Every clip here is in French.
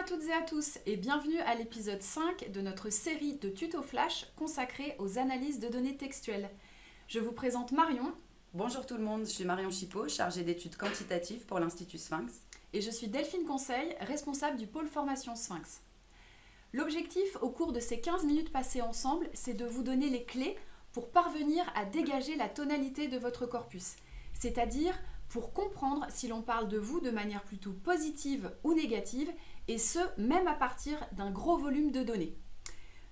toutes et à tous et bienvenue à l'épisode 5 de notre série de tutos flash consacrée aux analyses de données textuelles. Je vous présente Marion. Bonjour tout le monde, je suis Marion Chipot, chargée d'études quantitatives pour l'Institut Sphinx. Et je suis Delphine Conseil, responsable du pôle formation Sphinx. L'objectif au cours de ces 15 minutes passées ensemble, c'est de vous donner les clés pour parvenir à dégager la tonalité de votre corpus, c'est-à-dire pour comprendre si l'on parle de vous de manière plutôt positive ou négative, et ce, même à partir d'un gros volume de données.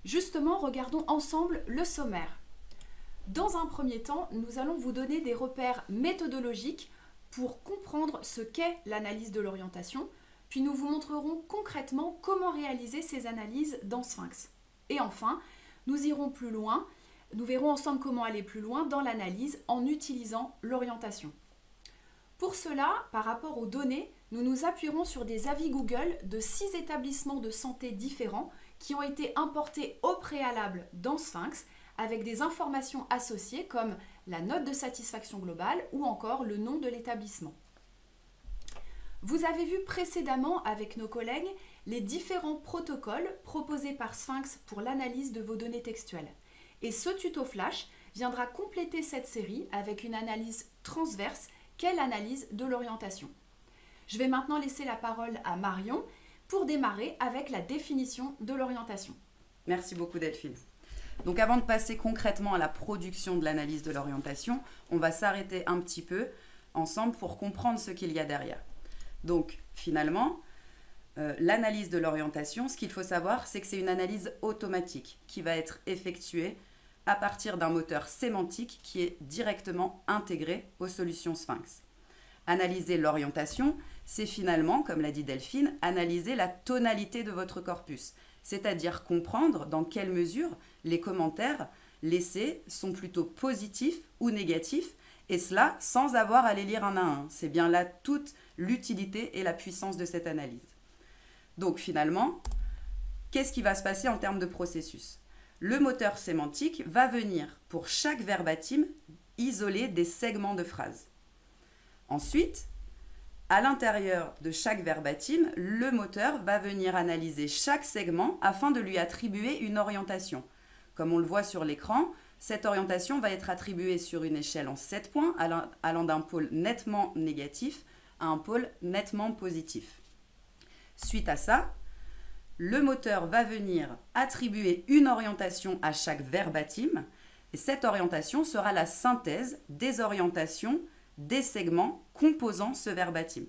Justement, regardons ensemble le sommaire. Dans un premier temps, nous allons vous donner des repères méthodologiques pour comprendre ce qu'est l'analyse de l'orientation, puis nous vous montrerons concrètement comment réaliser ces analyses dans Sphinx. Et enfin, nous irons plus loin, nous verrons ensemble comment aller plus loin dans l'analyse en utilisant l'orientation. Pour cela, par rapport aux données, nous nous appuierons sur des avis Google de 6 établissements de santé différents qui ont été importés au préalable dans Sphinx avec des informations associées comme la note de satisfaction globale ou encore le nom de l'établissement. Vous avez vu précédemment avec nos collègues les différents protocoles proposés par Sphinx pour l'analyse de vos données textuelles. Et ce tuto flash viendra compléter cette série avec une analyse transverse qu'est l'analyse de l'orientation. Je vais maintenant laisser la parole à Marion pour démarrer avec la définition de l'orientation. Merci beaucoup Delphine. Donc avant de passer concrètement à la production de l'analyse de l'orientation, on va s'arrêter un petit peu ensemble pour comprendre ce qu'il y a derrière. Donc finalement, l'analyse de l'orientation, ce qu'il faut savoir, c'est que c'est une analyse automatique qui va être effectuée à partir d'un moteur sémantique qui est directement intégré aux solutions Sphinx. Analyser l'orientation, c'est finalement, comme l'a dit Delphine, analyser la tonalité de votre corpus, c'est-à-dire comprendre dans quelle mesure les commentaires laissés sont plutôt positifs ou négatifs, et cela sans avoir à les lire un à un. C'est bien là toute l'utilité et la puissance de cette analyse. Donc finalement, qu'est-ce qui va se passer en termes de processus ? Le moteur sémantique va venir, pour chaque verbatim, isoler des segments de phrases. Ensuite, à l'intérieur de chaque verbatim, le moteur va venir analyser chaque segment afin de lui attribuer une orientation. Comme on le voit sur l'écran, cette orientation va être attribuée sur une échelle en 7 points, allant d'un pôle nettement négatif à un pôle nettement positif. Suite à ça, le moteur va venir attribuer une orientation à chaque verbatim et cette orientation sera la synthèse des orientations des segments composant ce verbatim.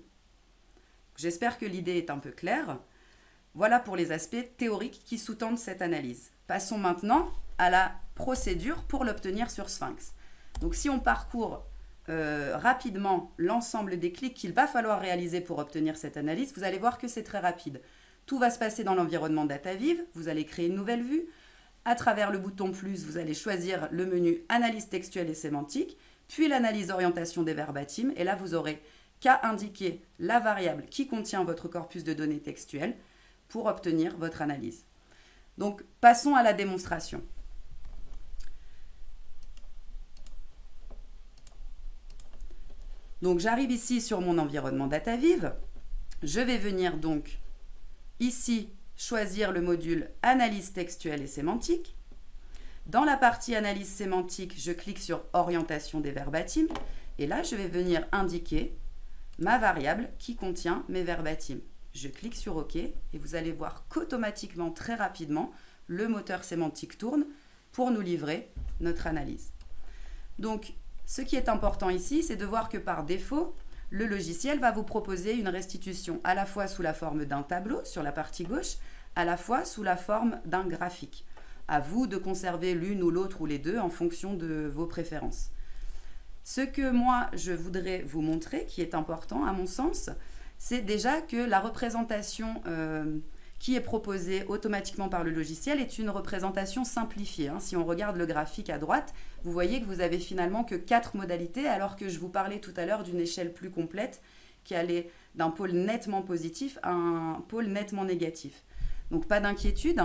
J'espère que l'idée est un peu claire. Voilà pour les aspects théoriques qui sous-tendent cette analyse. Passons maintenant à la procédure pour l'obtenir sur Sphinx. Donc si on parcourt rapidement l'ensemble des clics qu'il va falloir réaliser pour obtenir cette analyse, vous allez voir que c'est très rapide. Tout va se passer dans l'environnement DataViv, vous allez créer une nouvelle vue. À travers le bouton plus, vous allez choisir le menu analyse textuelle et sémantique, puis l'analyse orientation des verbatims, et là vous aurez qu'à indiquer la variable qui contient votre corpus de données textuelles pour obtenir votre analyse. Donc passons à la démonstration. Donc j'arrive ici sur mon environnement DataViv, je vais venir donc ici, choisir le module Analyse textuelle et sémantique. Dans la partie Analyse sémantique, je clique sur Orientation des verbatims. Et là, je vais venir indiquer ma variable qui contient mes verbatims. Je clique sur OK et vous allez voir qu'automatiquement, très rapidement, le moteur sémantique tourne pour nous livrer notre analyse. Donc, ce qui est important ici, c'est de voir que par défaut, le logiciel va vous proposer une restitution à la fois sous la forme d'un tableau sur la partie gauche, à la fois sous la forme d'un graphique. À vous de conserver l'une ou l'autre ou les deux en fonction de vos préférences. Ce que moi, je voudrais vous montrer, qui est important à mon sens, c'est déjà que la représentation qui est proposée automatiquement par le logiciel est une représentation simplifiée. Si on regarde le graphique à droite, vous voyez que vous avez finalement que 4 modalités, alors que je vous parlais tout à l'heure d'une échelle plus complète qui allait d'un pôle nettement positif à un pôle nettement négatif. Donc pas d'inquiétude,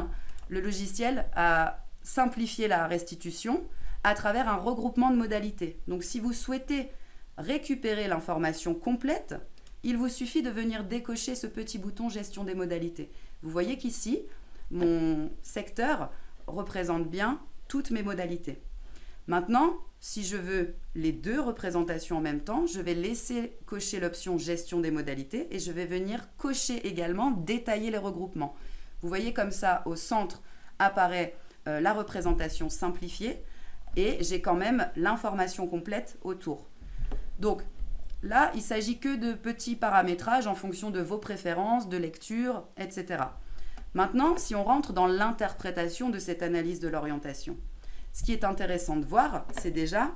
le logiciel a simplifié la restitution à travers un regroupement de modalités. Donc si vous souhaitez récupérer l'information complète, il vous suffit de venir décocher ce petit bouton Gestion des modalités. Vous voyez qu'ici, mon secteur représente bien toutes mes modalités. Maintenant, si je veux les deux représentations en même temps, je vais laisser cocher l'option gestion des modalités et je vais venir cocher également détailler les regroupements. Vous voyez comme ça, au centre apparaît la représentation simplifiée et j'ai quand même l'information complète autour. Donc là, il ne s'agit que de petits paramétrages en fonction de vos préférences, de lecture, etc. Maintenant, si on rentre dans l'interprétation de cette analyse de l'orientation, ce qui est intéressant de voir, c'est déjà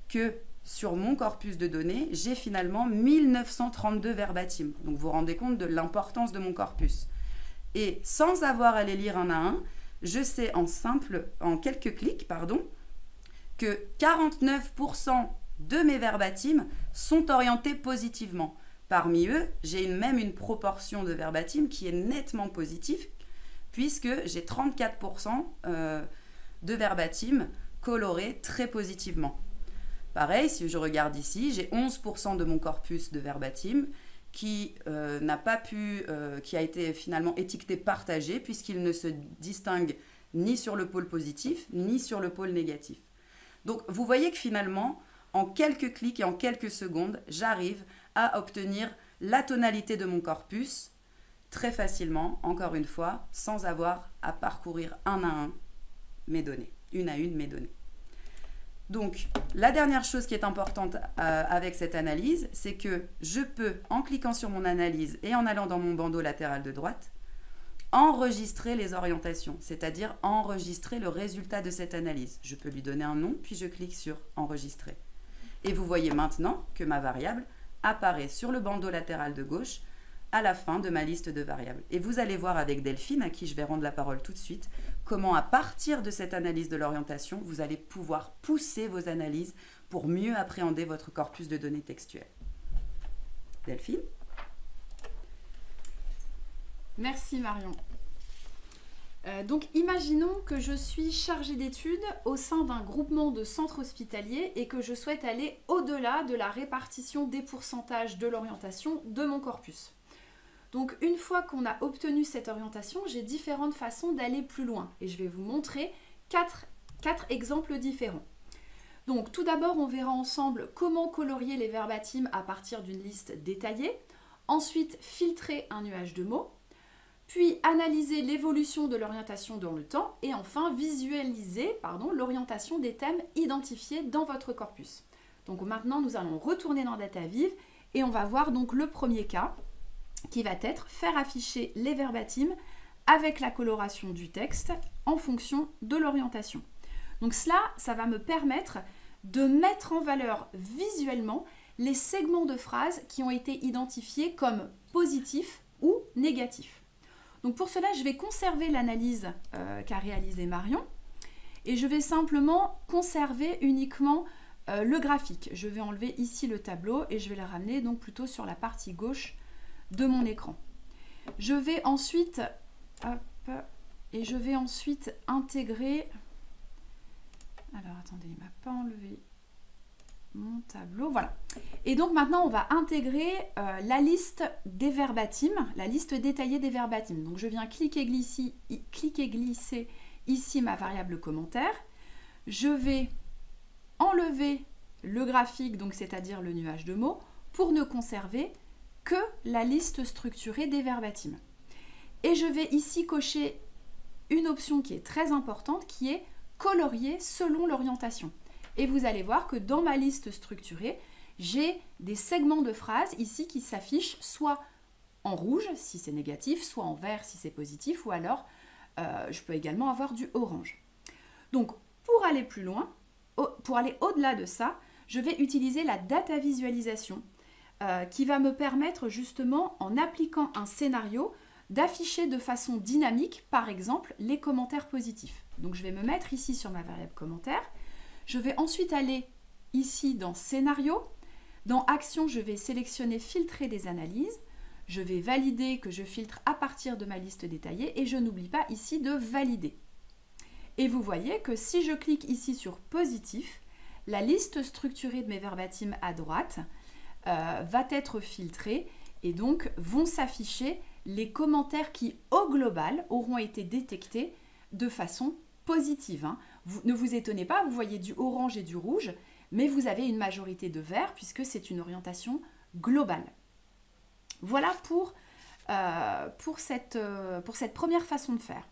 que sur mon corpus de données, j'ai finalement 1932 verbatim. Donc vous vous rendez compte de l'importance de mon corpus. Et sans avoir à les lire un à un, je sais en quelques clics, que 49% de mes verbatim sont orientés positivement. Parmi eux, j'ai même une proportion de verbatim qui est nettement positive, puisque j'ai 34% de verbatim colorés très positivement. Pareil, si je regarde ici, j'ai 11% de mon corpus de verbatim qui qui a été finalement étiqueté partagé, puisqu'il ne se distingue ni sur le pôle positif, ni sur le pôle négatif. Donc, vous voyez que finalement, en quelques clics et en quelques secondes, j'arrive à obtenir la tonalité de mon corpus très facilement, encore une fois, sans avoir à parcourir un à un mes données, une à une mes données. Donc, la dernière chose qui est importante avec cette analyse, c'est que je peux, en cliquant sur mon analyse et en allant dans mon bandeau latéral de droite, enregistrer les orientations, c'est-à-dire enregistrer le résultat de cette analyse. Je peux lui donner un nom, puis je clique sur « Enregistrer ». Et vous voyez maintenant que ma variable apparaît sur le bandeau latéral de gauche à la fin de ma liste de variables. Et vous allez voir avec Delphine, à qui je vais rendre la parole tout de suite, comment à partir de cette analyse de l'orientation, vous allez pouvoir pousser vos analyses pour mieux appréhender votre corpus de données textuelles. Delphine ? Merci Marion. Donc imaginons que je suis chargée d'études au sein d'un groupement de centres hospitaliers et que je souhaite aller au-delà de la répartition des pourcentages de l'orientation de mon corpus. Donc une fois qu'on a obtenu cette orientation, j'ai différentes façons d'aller plus loin et je vais vous montrer quatre exemples différents. Donc tout d'abord, on verra ensemble comment colorier les verbatim à partir d'une liste détaillée, ensuite filtrer un nuage de mots, puis analyser l'évolution de l'orientation dans le temps et enfin visualiser l'orientation des thèmes identifiés dans votre corpus. Donc maintenant, nous allons retourner dans DataViv et on va voir donc le premier cas qui va être faire afficher les verbatim avec la coloration du texte en fonction de l'orientation. Donc ça va me permettre de mettre en valeur visuellement les segments de phrases qui ont été identifiés comme positifs ou négatifs. Donc pour cela, je vais conserver l'analyse qu'a réalisée Marion et je vais simplement conserver uniquement le graphique. Je vais enlever ici le tableau et je vais le ramener donc plutôt sur la partie gauche de mon écran. Je vais ensuite intégrer... Alors attendez, il ne m'a pas enlevé mon tableau, voilà. Et donc maintenant, on va intégrer la liste des verbatim, la liste détaillée des verbatim. Donc je viens cliquer glisser ici ma variable commentaire. Je vais enlever le graphique, donc c'est-à-dire le nuage de mots, pour ne conserver que la liste structurée des verbatim. Et je vais ici cocher une option qui est très importante, qui est colorier selon l'orientation. Et vous allez voir que dans ma liste structurée, j'ai des segments de phrases ici qui s'affichent soit en rouge si c'est négatif, soit en vert si c'est positif, ou alors je peux également avoir du orange. Donc pour aller plus loin, pour aller au-delà de ça, je vais utiliser la data visualisation qui va me permettre justement, en appliquant un scénario, d'afficher de façon dynamique, par exemple, les commentaires positifs. Donc je vais me mettre ici sur ma variable commentaire. Je vais ensuite aller ici dans Scénario. Dans Action, je vais sélectionner Filtrer des analyses. Je vais valider que je filtre à partir de ma liste détaillée et je n'oublie pas ici de valider. Et vous voyez que si je clique ici sur Positif, la liste structurée de mes verbatim à droite va être filtrée et donc vont s'afficher les commentaires qui, au global, auront été détectés de façon positive. Hein. Ne vous étonnez pas, vous voyez du orange et du rouge, mais vous avez une majorité de vert puisque c'est une orientation globale. Voilà pour cette première façon de faire.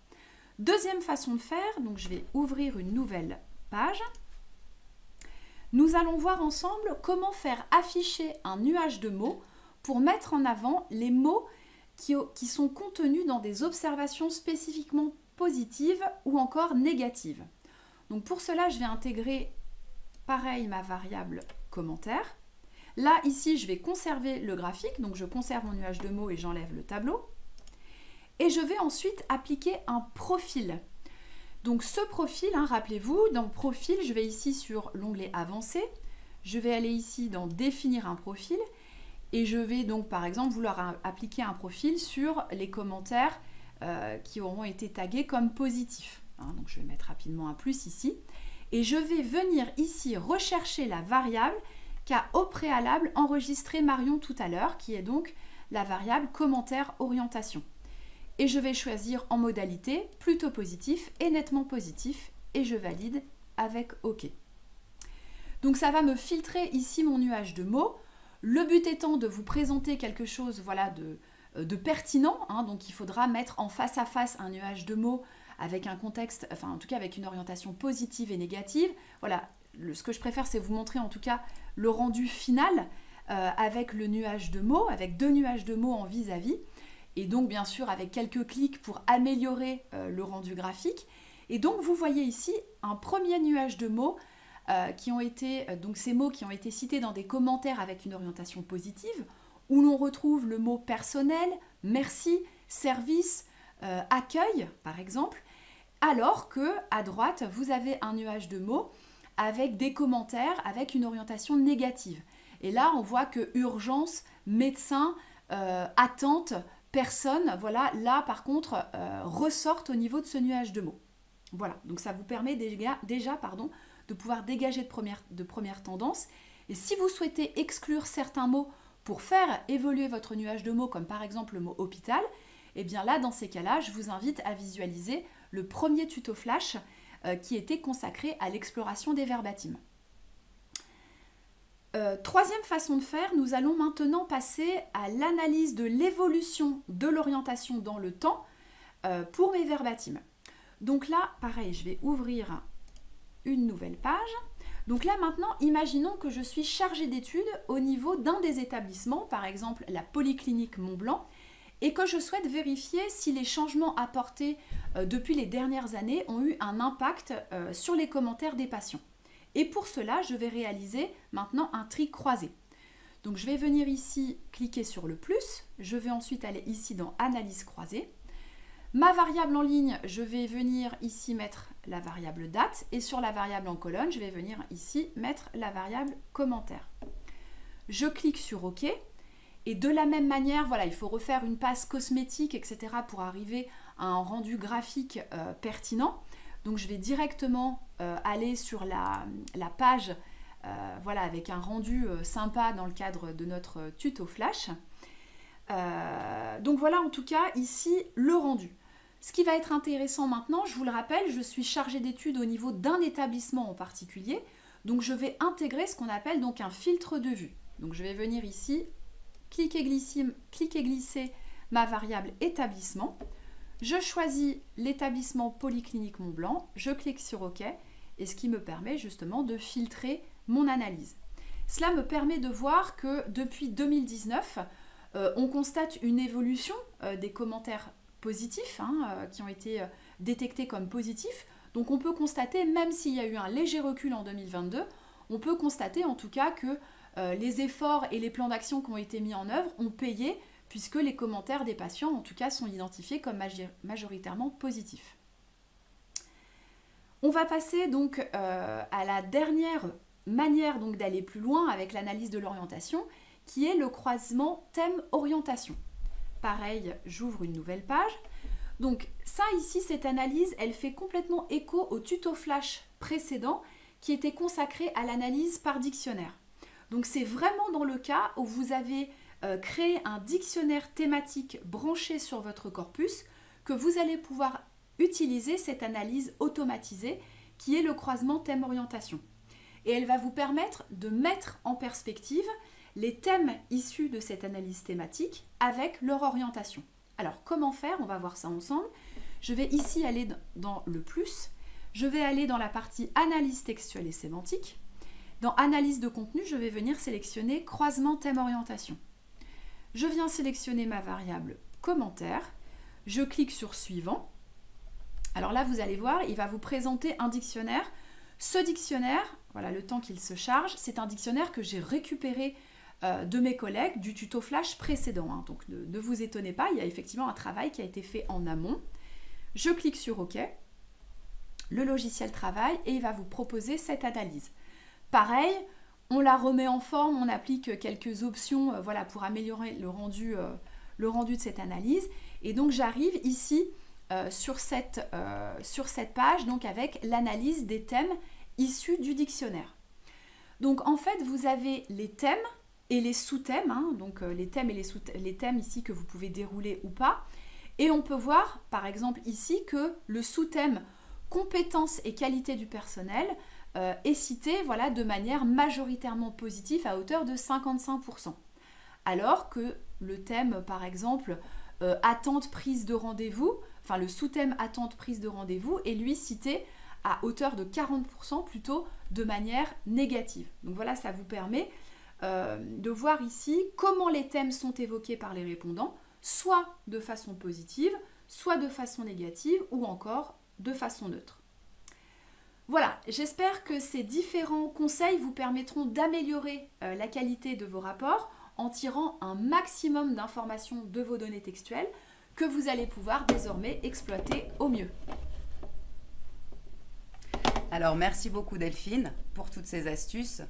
Deuxième façon de faire, donc je vais ouvrir une nouvelle page. Nous allons voir ensemble comment faire afficher un nuage de mots pour mettre en avant les mots qui sont contenus dans des observations spécifiquement positives ou encore négatives. Donc pour cela, je vais intégrer pareil ma variable commentaire. Là, ici, je vais conserver le graphique, donc je conserve mon nuage de mots et j'enlève le tableau. Et je vais ensuite appliquer un profil. Donc ce profil, hein, rappelez-vous, dans profil, je vais ici sur l'onglet avancé, je vais aller ici dans définir un profil et je vais donc par exemple vouloir appliquer un profil sur les commentaires qui auront été tagués comme positifs. Hein, donc je vais mettre rapidement un plus ici et je vais venir ici rechercher la variable qu'a au préalable enregistré Marion tout à l'heure, qui est donc la variable commentaire orientation. Et je vais choisir en modalité plutôt positif et nettement positif et je valide avec OK. Donc ça va me filtrer ici mon nuage de mots. Le but étant de vous présenter quelque chose voilà, de pertinent. Hein, donc il faudra mettre en face à face un nuage de mots avec un contexte, enfin en tout cas avec une orientation positive et négative. Voilà, ce que je préfère c'est vous montrer en tout cas le rendu final avec le nuage de mots, avec 2 nuages de mots en vis-à-vis. Et donc bien sûr avec quelques clics pour améliorer le rendu graphique. Et donc vous voyez ici un premier nuage de mots qui ont été, donc ces mots qui ont été cités dans des commentaires avec une orientation positive, où l'on retrouve le mot personnel, merci, service, accueil par exemple, alors que à droite vous avez un nuage de mots avec des commentaires avec une orientation négative. Et là on voit que urgence, médecin, attente, personne, voilà, là par contre ressortent au niveau de ce nuage de mots. Voilà, donc ça vous permet déjà de pouvoir dégager de premières tendances. Et si vous souhaitez exclure certains mots pour faire évoluer votre nuage de mots, comme par exemple le mot hôpital, et bien là, dans ces cas-là, je vous invite à visualiser le premier tuto flash qui était consacré à l'exploration des verbatims. Troisième façon de faire, nous allons maintenant passer à l'analyse de l'évolution de l'orientation dans le temps pour mes verbatims. Donc là, pareil, je vais ouvrir une nouvelle page. Donc là maintenant, imaginons que je suis chargée d'études au niveau d'un des établissements, par exemple la Polyclinique Mont-Blanc, et que je souhaite vérifier si les changements apportés depuis les dernières années ont eu un impact sur les commentaires des patients. Et pour cela, je vais réaliser maintenant un tri croisé. Donc je vais venir ici cliquer sur le plus, je vais ensuite aller ici dans Analyse croisée. Ma variable en ligne, je vais venir ici mettre la variable date et sur la variable en colonne, je vais venir ici mettre la variable commentaire. Je clique sur OK et de la même manière, voilà, il faut refaire une passe cosmétique, etc. pour arriver à un rendu graphique pertinent. Donc je vais directement aller sur la page voilà, avec un rendu sympa dans le cadre de notre tuto flash. Donc voilà en tout cas ici le rendu. Ce qui va être intéressant maintenant, je vous le rappelle, je suis chargée d'études au niveau d'un établissement en particulier, donc je vais intégrer ce qu'on appelle donc un filtre de vue. Donc je vais venir ici, cliquer glisser ma variable établissement, je choisis l'établissement Polyclinique Mont-Blanc, je clique sur OK, et ce qui me permet justement de filtrer mon analyse. Cela me permet de voir que depuis 2019, on constate une évolution des commentaires positifs qui ont été détectés comme positifs. Donc on peut constater, même s'il y a eu un léger recul en 2022, on peut constater en tout cas que les efforts et les plans d'action qui ont été mis en œuvre ont payé, puisque les commentaires des patients en tout cas sont identifiés comme majoritairement positifs. On va passer donc à la dernière manière d'aller plus loin avec l'analyse de l'orientation, qui est le croisement thème-orientation. Pareil, j'ouvre une nouvelle page. Donc ça ici, cette analyse, elle fait complètement écho au tuto flash précédent qui était consacré à l'analyse par dictionnaire. Donc c'est vraiment dans le cas où vous avez créer un dictionnaire thématique branché sur votre corpus que vous allez pouvoir utiliser cette analyse automatisée qui est le croisement thème-orientation. Et elle va vous permettre de mettre en perspective les thèmes issus de cette analyse thématique avec leur orientation. Alors comment faire? On va voir ça ensemble. Je vais ici aller dans le plus. Je vais aller dans la partie analyse textuelle et sémantique. Dans analyse de contenu, je vais venir sélectionner croisement thème-orientation. Je viens sélectionner ma variable commentaire. Je clique sur suivant. Alors là, vous allez voir, il va vous présenter un dictionnaire. Ce dictionnaire, voilà le temps qu'il se charge, c'est un dictionnaire que j'ai récupéré de mes collègues du tuto flash précédent. Hein. Donc ne vous étonnez pas, il y a effectivement un travail qui a été fait en amont. Je clique sur OK. Le logiciel travaille et il va vous proposer cette analyse. Pareil, on la remet en forme, on applique quelques options voilà, pour améliorer le rendu de cette analyse. Et donc j'arrive ici sur cette page donc avec l'analyse des thèmes issus du dictionnaire. Donc en fait, vous avez les thèmes et les sous-thèmes, hein, donc les thèmes et les thèmes ici que vous pouvez dérouler ou pas. Et on peut voir par exemple ici que le sous-thème compétences et qualité du personnel est cité voilà, de manière majoritairement positive à hauteur de 55%. Alors que le thème par exemple attente prise de rendez-vous, enfin le sous-thème attente prise de rendez-vous est lui cité à hauteur de 40% plutôt de manière négative. Donc voilà, ça vous permet de voir ici comment les thèmes sont évoqués par les répondants, soit de façon positive, soit de façon négative ou encore de façon neutre. Voilà, j'espère que ces différents conseils vous permettront d'améliorer la qualité de vos rapports en tirant un maximum d'informations de vos données textuelles que vous allez pouvoir désormais exploiter au mieux. Alors, merci beaucoup Delphine pour toutes ces astuces.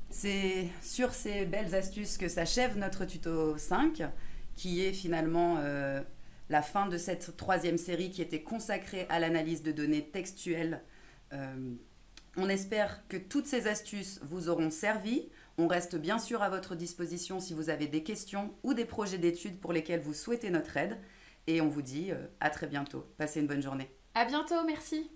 C'est sur ces belles astuces que s'achève notre tuto 5, qui est finalement la fin de cette troisième série qui était consacrée à l'analyse de données textuelles. On espère que toutes ces astuces vous auront servi. On reste bien sûr à votre disposition si vous avez des questions ou des projets d'études pour lesquels vous souhaitez notre aide. Et on vous dit à très bientôt. Passez une bonne journée. À bientôt, merci.